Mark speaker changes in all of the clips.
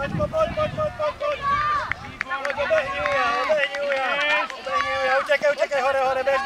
Speaker 1: Maťko, poď. Obehni Uja. Utekaj, hore, bež.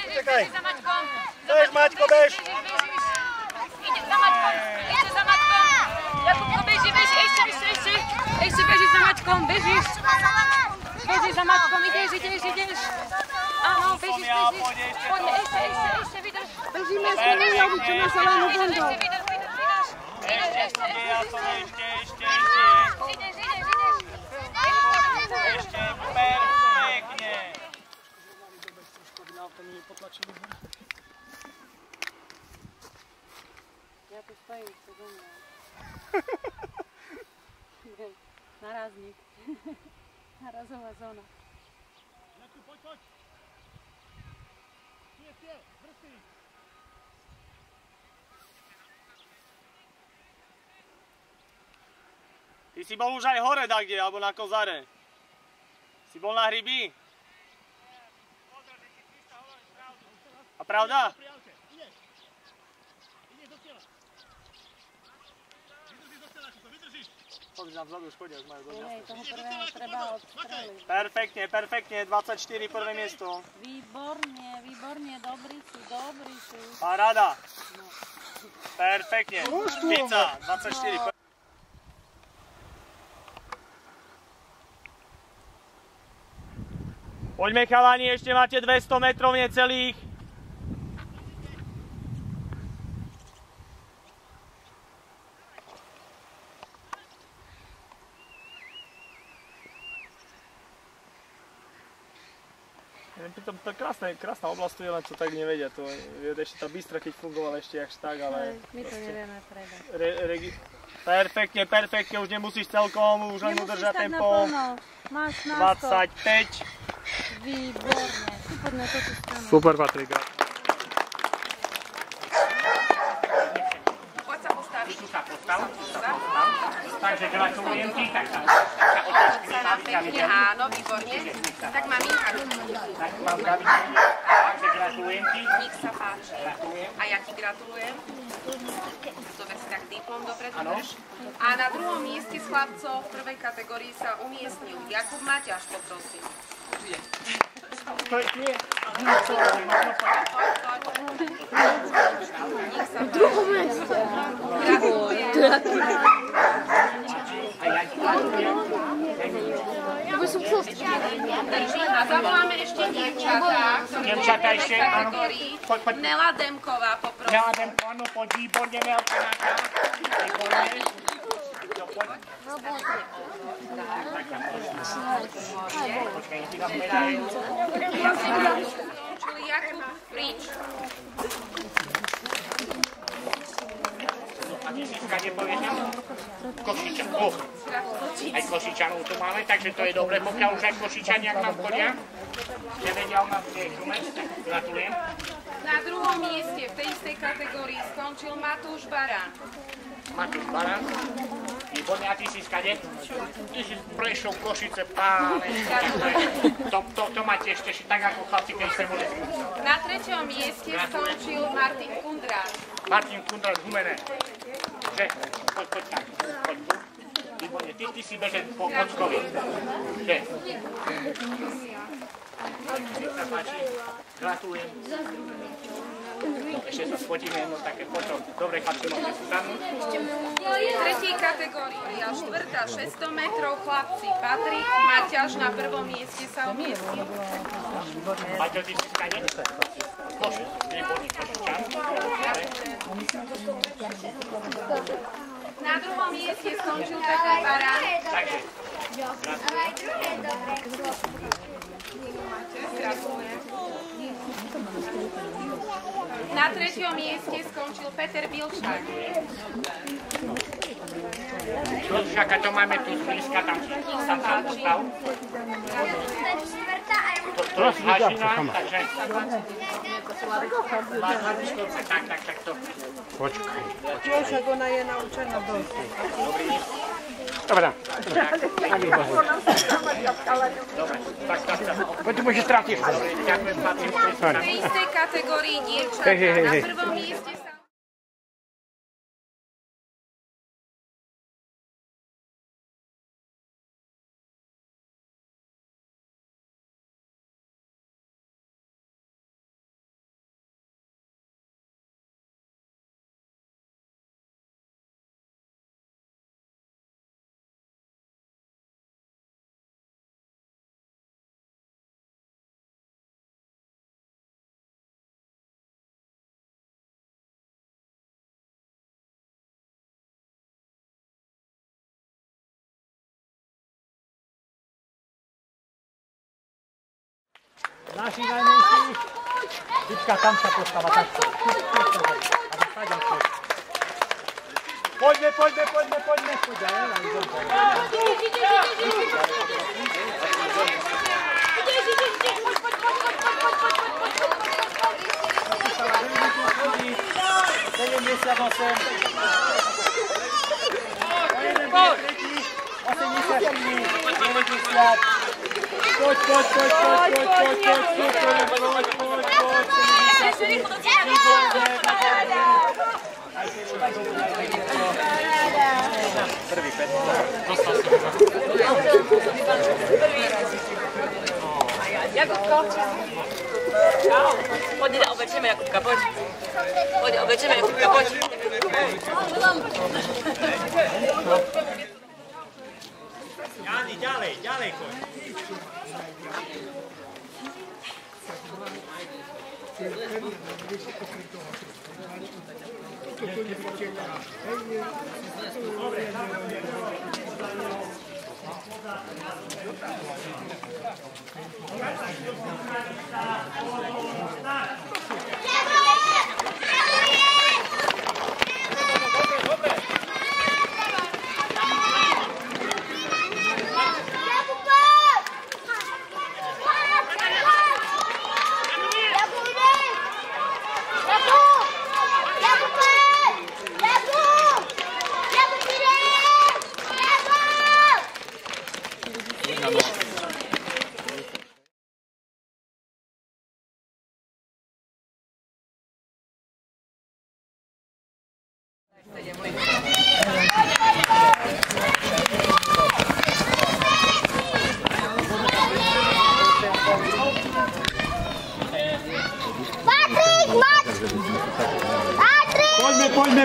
Speaker 1: Utekaj. Bež, Maťko, bež.
Speaker 2: Ide za Maťkom. Jakubko, beži, ešte beži za Maťkom, bežíš. Bežíš za Maťkom, ideš. Áno, bežíš. Poď, ešte, vydrž.
Speaker 3: Bežíme s Ujovi, čo má zelenú bundu.
Speaker 1: Ešte.
Speaker 2: Ideš.
Speaker 1: Ešte, perfektne.
Speaker 3: Ja tu stojím, to do mňa. Narazník. Narazová zóna.
Speaker 1: Poď. Tie, vrsty. Ty si bol už aj hore dakde, alebo na Kozare. Si bol na hryby? A pravda? Chodíš nám vzadu, už chodia, už majú dosť.
Speaker 3: Nie, toho prvého treba odstreliť.
Speaker 1: Perfektne, 24, prvé miesto.
Speaker 3: Výborne, dobrý si.
Speaker 1: Paráda. Perfektne. Pizza, 24. Poďme chalani, ešte máte 200 metrov necelých. Pritom to krásna oblasť tu je, len čo tak nevedia. To je ešte tá Bystra, keď fungovala ešte jakž tak, ale...
Speaker 3: My to nevieme predať.
Speaker 1: Perfektne, už nemusíš celkom, už len udržať tempo.
Speaker 3: Máš na
Speaker 1: 25.
Speaker 3: Výborne, super to tu stane.
Speaker 1: Super, Patrik.
Speaker 2: Poď sa postaviť.
Speaker 1: Takže gratulujem ti, tak sa
Speaker 2: Pekne, áno, výborne. Tak maminka.
Speaker 1: tak mám pravičku. Takže gratulujem ti.
Speaker 2: Nech sa páči. A ja ti gratulujem. Dobre si tak diplom dopredu drž. A na druhom mieste z chlapcov v prvej kategórii sa umiestnil Jakub Maťáš, poprosím.
Speaker 1: To je...
Speaker 2: Nech sa páči. A zavoláme ešte dievčatá,
Speaker 1: ešte, áno.
Speaker 2: Nela Demková, poprosím.
Speaker 1: Nela Demková, no poď, výborne, Nelka, výborne. Počkaj, nech ti dám medailu.
Speaker 2: Čili Jakub Frič.
Speaker 1: A ty si skade povedal? Košičan, aj Košičanov tu máme, takže to je dobre, pokiaľ už aj Košičania k nám chodia. Nevedia u nás, kde je šumeč, tak gratulujem.
Speaker 2: Na druhom mieste v tej istej kategórii skončil Matúš Barán.
Speaker 1: Matúš Barán. Výborne, a ty si skade? Ty si Prešov, Košice, páne. To máte ešte tak ako chlapci, keď ste boli.
Speaker 2: Na treťom mieste skončil Martin Kundráč.
Speaker 1: Martin Kundráč, Humené. Že? Poď tak, poď tu. Výborne, ty si bežen po Kockovi. Že? Nech sa páči, gratulujem. Ešte sa spotíme jedno také foto. Dobre, chlapci, môžete si sadnúť.
Speaker 2: V tretej kategórii a štvrtá 600 metrov chlapci Patrik Maťáš na prvom mieste sa umiestnil.
Speaker 1: Paťo, ty si skade? Košic, výborný Košičan.
Speaker 2: Na druhom mieste skončil Peter Barán.
Speaker 1: Takže,
Speaker 2: Gratulujem. Na treťom mieste skončil Peter Bilšák.
Speaker 1: Bilšáka to máme tu zblízka, tam sa postav. To je Hažina, takže... Tak to. Počkaj.
Speaker 3: Však ona je naučená dosť.
Speaker 1: Dobre. Poď tu môžeš trátiť. Ďakujem, Patrik.
Speaker 2: V tej istej kategórii dievčatá na prvom mieste
Speaker 4: Naši najmenší. Vyčka, tam sa postáva takto. Poďme.
Speaker 5: Jakubko. Poď, obečieme Jakubka, poď. Poď, obečieme Jakubka, poď.
Speaker 4: Jani, ďalej choď.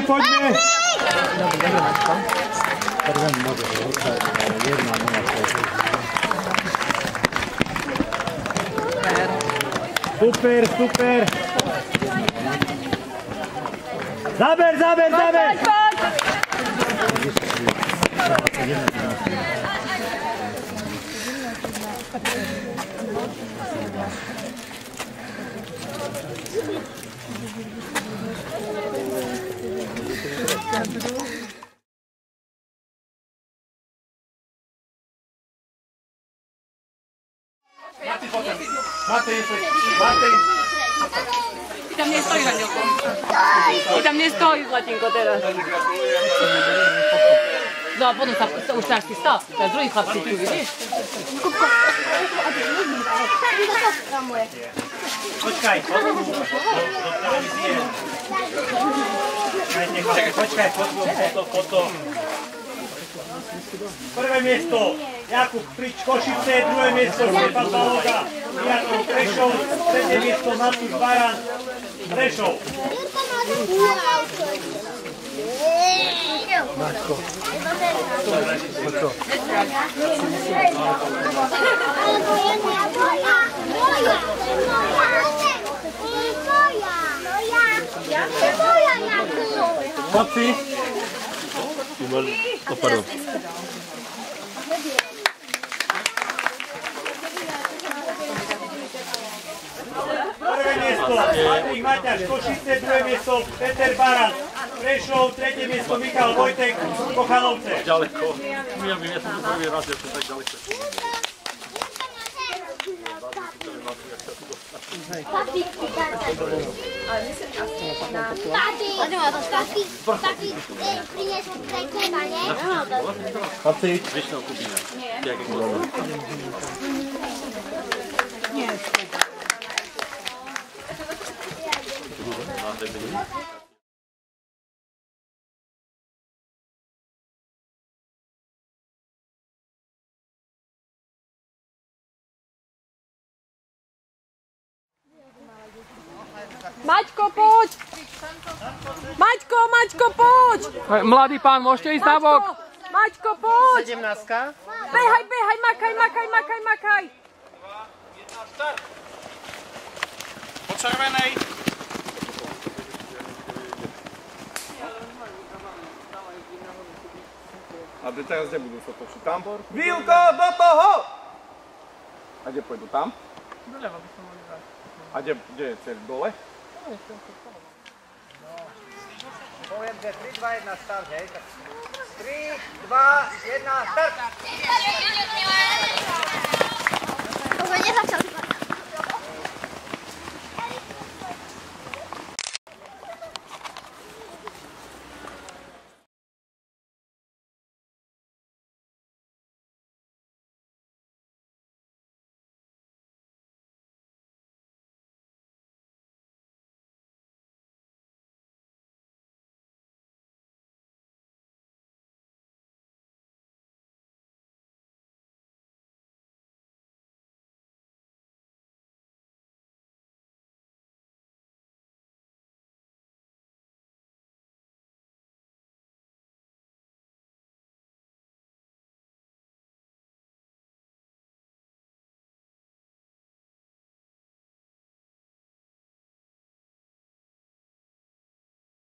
Speaker 4: Poďme! Super! Záber!
Speaker 5: Ty tam nestojí, Zlatinko, teraz. No a potom už sa si stal. To je druhý chlapci tu, vidíš?
Speaker 4: Počkaj, foto. Prvé miesto, Jakub Prič Košice, druhé miesto, Štefan Balóga, Jakub Prešov, tretie miesto, Matúš Baran, Prešov. Mačko. Chlapci. Pardon. Prvé miesto, Patrik Maťaš, Košice, druhé miesto, Peter Baran, Prešov, tretie miesto, Michal Vojtek, Kochanovce.
Speaker 6: Ďaleko. Ja som to prvý raz, ja som tak ďaleko.
Speaker 7: Papi, priniesol tutaj chleba, nie?
Speaker 4: Chlapci.
Speaker 6: Vyšnou kupíme.
Speaker 7: Nie.
Speaker 5: Maťko, poď! Maťko, poď!
Speaker 8: Mladý pán, môžete ísť na bok?
Speaker 5: Maťko, poď!
Speaker 1: 17.
Speaker 5: Behaj, makaj!
Speaker 1: Po červenej.
Speaker 6: A teraz kde budú sa točiť? Tam? Vilko, do toho! A kde pôjdu tam?
Speaker 8: Doľava by som mohli.
Speaker 6: A kde je cel? Dole?
Speaker 4: Poviem, že 3, 2, 1, start, hej. 3, 2, 1, start!
Speaker 7: Už nezačal.